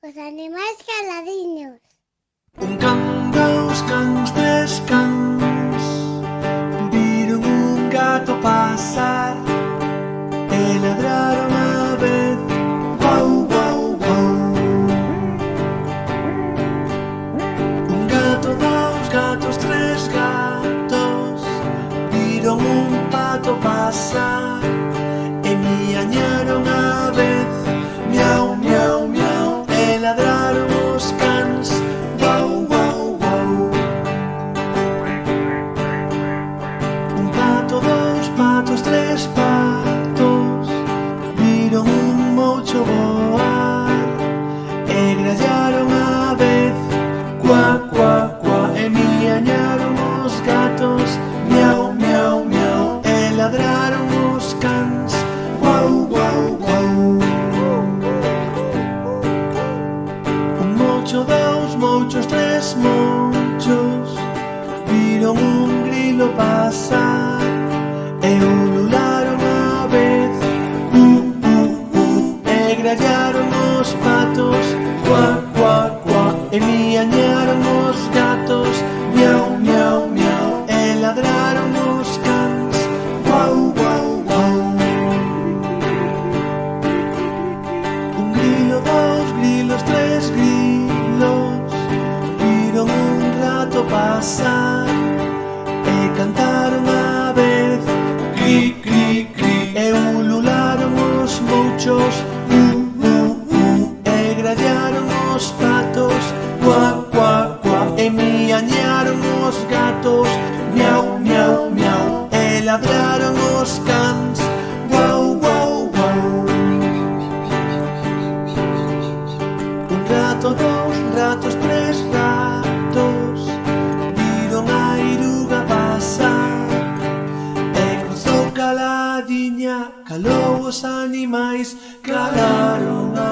Os animais caladiños. Un can, dous cans, tres cans viron un gato pasar e ladraron a vez. Guau, guau, guau. Un gato, dous gatos, tres gatos viron un pato pasar e miañaron a vez. Miau, miau, miau, e ladraron os cans. Guau, guau, guau. Un pato, dous patos, tres patos viron un moucho voar e grallaron a vez. Cuá, cuá, cuá, e miañaron os gatos. Miau, miau, miau, e ladraron os cans. Guau, guau, guau. Un mocho, dous mochos, tres mochos viron un grilo pasar e ulularon a vez. E grallaron os patos. Cuá, cuá, cuá, e miañaron os gatos. Miau, miau, miau, e ladraron os cans. Guau, guau, guau. Un grilo, dous grilos, tres grilos viron un rato pasar e cantaron a vez. Cri, cri, cri, e ulularon os mouchos. E grallaron os patos. Cuá, cuá, cuá, e miañaron os gatos. Miau, miau, miau, e ladraron os cans. Guau, guau, guau. Un rato, dous ratos, tres ratos viron a iruga pasar e cruzou caladiña, calou os animais, calaron a